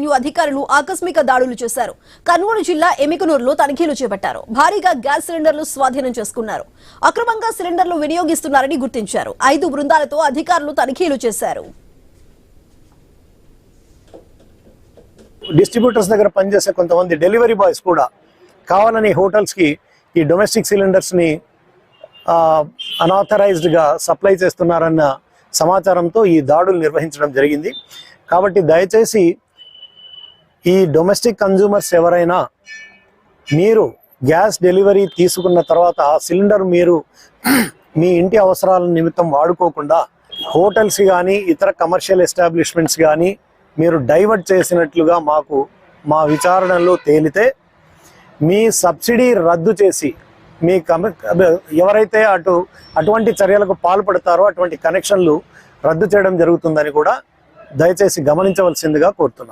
Revenue అధికారులు ఆకస్మిక దాడులు చేశారు. కర్నూలు జిల్లా ఎమికనూరులో తనిఖీలు చేపట్టారు. భారీగా గ్యాస్ సిలిండర్లు స్వాధీనం చేసుకున్నారు. అక్రమంగా సిలిండర్లు వినియోగిస్తున్నారని గుర్తించారు. 5 బృందాలతో అధికారులు తనిఖీలు చేశారు. డిస్ట్రిబ్యూటర్స్ దగ్గర పనిచేసే కొంతమంది డెలివరీ బాయ్స్ కూడా కావాలని హోటల్స్ కి ఈ డొమెస్టిక్ సిలిండర్స్ ని అనాథరైజ్డ్ గా సప్లై చేస్తున్నారన్న సమాచారంతో ఈ దాడులు నిర్వహించడం జరిగింది. కాబట్టి దయచేసి ఈ డొమెస్టిక్ కన్జ్యూమర్స్ ఎవరైనా మీరు గ్యాస్ డెలివరీ తీసుకున్న తర్వాత ఆ సిలిండర్ మీరు మీ ఇంటి అవసరాల నిమిత్తం వాడుకోకుండా హోటల్స్ కానీ ఇతర కమర్షియల్ ఎస్టాబ్లిష్మెంట్స్ కానీ మీరు డైవర్ట్ చేసినట్లుగా మాకు మా విచారణలో తేలితే మీ సబ్సిడీ రద్దు చేసి మీ ఎవరైతే అటువంటి చర్యలకు పాల్పడతారో అటువంటి కనెక్షన్లు రద్దు చేయడం జరుగుతుందని కూడా దయచేసి గమనించవలసిందిగా కోరుతున్నాను.